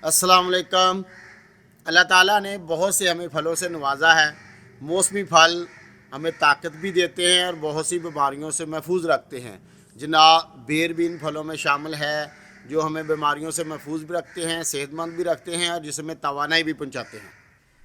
अस्सलाम वालेकुम। अल्लाह ताला ने बहुत से हमें फलों से नवाजा है। मौसमी फल हमें ताकत भी देते हैं और बहुत सी बीमारियों से महफूज रखते हैं। जनाब बेर भी इन फलों में शामिल है जो हमें बीमारियों से महफूज भी रखते हैं, सेहतमंद भी रखते हैं और जिसमें तवानाई भी पहुँचाते हैं।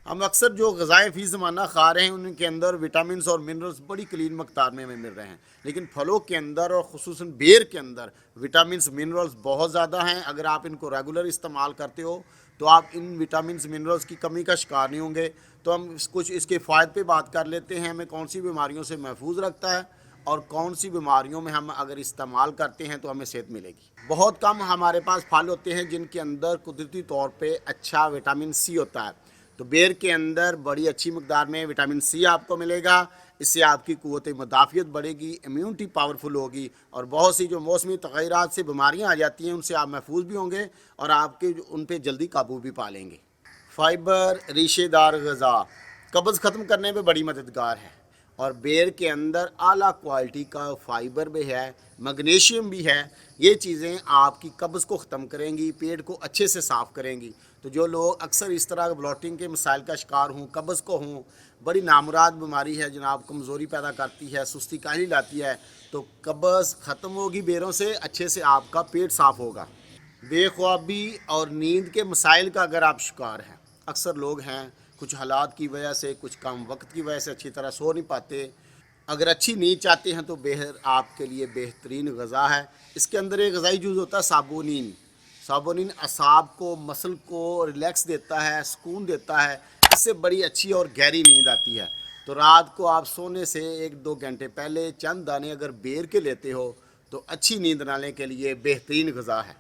हम अक्सर जो ग़िज़ाएँ फ़ी ज़माना खा रहे हैं उनके अंदर विटामिन और मिनरल्स बड़ी कलील मकदार में हमें मिल रहे हैं, लेकिन फलों के अंदर और ख़ुसूसन बेर के अंदर विटामिन मिनरल्स बहुत ज़्यादा हैं। अगर आप इनको रेगुलर इस्तेमाल करते हो तो आप इन विटामिन मिनरल्स की कमी का शिकार नहीं होंगे। तो हम कुछ इसके फ़ायदे पे बात कर लेते हैं, हमें कौन सी बीमारियों से महफूज रखता है और कौन सी बीमारियों में हम अगर इस्तेमाल करते हैं तो हमें सेहत मिलेगी। बहुत कम हमारे पास फल होते हैं जिनके अंदर कुदरती तौर पे अच्छा विटामिन सी होता है। तो बेर के अंदर बड़ी अच्छी मकदार में विटामिन सी आपको मिलेगा। इससे आपकी क़ुव्वत मुदाफ़ियत बढ़ेगी, इम्यूनिटी पावरफुल होगी और बहुत सी जो मौसमी तग़य्युरात से बीमारियां आ जाती हैं उनसे आप महफूज भी होंगे और आपके उन पर जल्दी काबू भी पा लेंगे। फ़ाइबर रेशेदार ग़िज़ा कब्ज़ ख़त्म करने में बड़ी मददगार है और बेर के अंदर आला क्वालिटी का फ़ाइबर भी है, मैग्नीशियम भी है। ये चीज़ें आपकी कब्ज़ को ख़त्म करेंगी, पेट को अच्छे से साफ़ करेंगी। तो जो लोग अक्सर इस तरह ब्लॉटिंग के मसाइल का शिकार हों, कब्ज़ को हों, बड़ी नामुराद बीमारी है जनाब, कमज़ोरी पैदा करती है, सुस्ती काहली लाती है, तो कब्ज़ ख़त्म होगी बेरों से, अच्छे से आपका पेट साफ़ होगा। बेख्वाबी और नींद के मसाइल का अगर आप शिकार हैं, अक्सर लोग हैं कुछ हालात की वजह से, कुछ कम वक्त की वजह से अच्छी तरह सो नहीं पाते। अगर अच्छी नींद चाहते हैं तो बेहर आपके लिए बेहतरीन ग़िज़ा है। इसके अंदर एक ग़िज़ाई जूज़ होता है साबुनीन। साबुनीन असाब को, मसल को रिलैक्स देता है, सुकून देता है। इससे बड़ी अच्छी और गहरी नींद आती है। तो रात को आप सोने से 1-2 घंटे पहले चंद दाने अगर बेर के लेते हो तो अच्छी नींद लाने के लिए बेहतरीन ग़िज़ा है।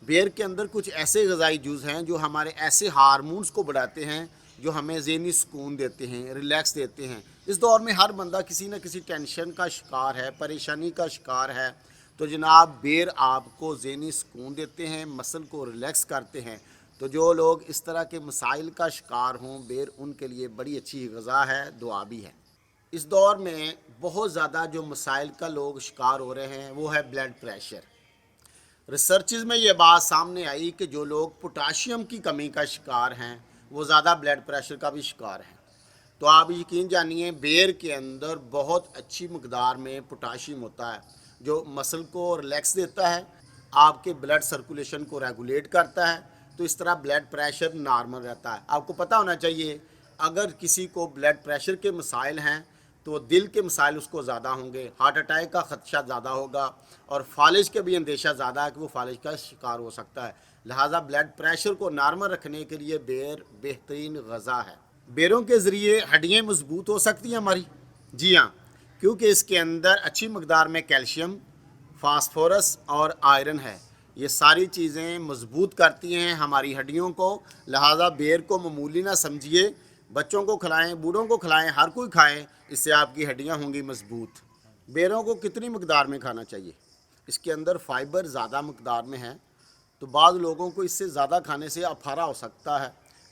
बेर के अंदर कुछ ऐसे ग़िज़ाई जूज़ हैं जो हमारे ऐसे हार्मोन्स को बढ़ाते हैं जो हमें ज़हनी सुकून देते हैं, रिलैक्स देते हैं। इस दौर में हर बंदा किसी न किसी टेंशन का शिकार है, परेशानी का शिकार है। तो जनाब बेर आपको ज़हनी सुकून देते हैं, मसल को रिलैक्स करते हैं। तो जो लोग इस तरह के मसाइल का शिकार हों, बेर उनके लिए बड़ी अच्छी ग़िज़ा है, दुआ भी है। इस दौर में बहुत ज़्यादा जो मसाइल का लोग शिकार हो रहे हैं वो है ब्लड प्रेशर। रिसर्चेज में ये बात सामने आई कि जो लोग पोटाशियम की कमी का शिकार हैं वो ज़्यादा ब्लड प्रेशर का भी शिकार हैं। तो आप यकीन जानिए बेर के अंदर बहुत अच्छी मकदार में पोटाशियम होता है जो मसल को रिलैक्स देता है, आपके ब्लड सर्कुलेशन को रेगुलेट करता है। तो इस तरह ब्लड प्रेशर नॉर्मल रहता है। आपको पता होना चाहिए अगर किसी को ब्लड प्रेशर के मसाइल हैं तो दिल के मसाइल उसको ज़्यादा होंगे, हार्ट अटैक का ख़दशा ज़्यादा होगा और फालिज का भी अंदेशा ज़्यादा है कि वो फालिज का शिकार हो सकता है। लिहाजा ब्लड प्रेशर को नॉर्मल रखने के लिए बेर बेहतरीन ग़िज़ा है। बेरों के ज़रिए हड्डियाँ मजबूत हो सकती हैं हमारी। जी हाँ, क्योंकि इसके अंदर अच्छी मकदार में कैल्शियम, फास्फोरस और आयरन है। ये सारी चीज़ें मजबूत करती हैं हमारी हड्डियों को। लिहाजा बेर को मामूली ना समझिए, बच्चों को खिलाएं, बूढ़ों को खिलाएं, हर कोई खाएं, इससे आपकी हड्डियां होंगी मजबूत। बेरों को कितनी मकदार में खाना चाहिए? इसके अंदर फ़ाइबर ज़्यादा मकदार में है, तो बाद लोगों को इससे ज़्यादा खाने से अफारा हो सकता है,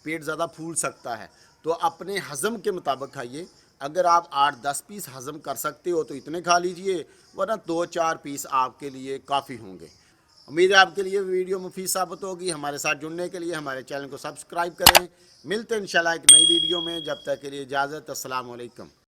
पेट ज़्यादा फूल सकता है। तो अपने हज़म के मुताबिक खाइए। अगर आप 8-10 पीस हज़म कर सकते हो तो इतने खा लीजिए, वरना 2-4 पीस आपके लिए काफ़ी होंगे। उम्मीद है आपके लिए वीडियो मुफीद साबित होगी। हमारे साथ जुड़ने के लिए हमारे चैनल को सब्सक्राइब करें। मिलते हैं इंशाल्लाह एक नई वीडियो में, जब तक के लिए इजाज़त। अस्सलाम वालेकुम।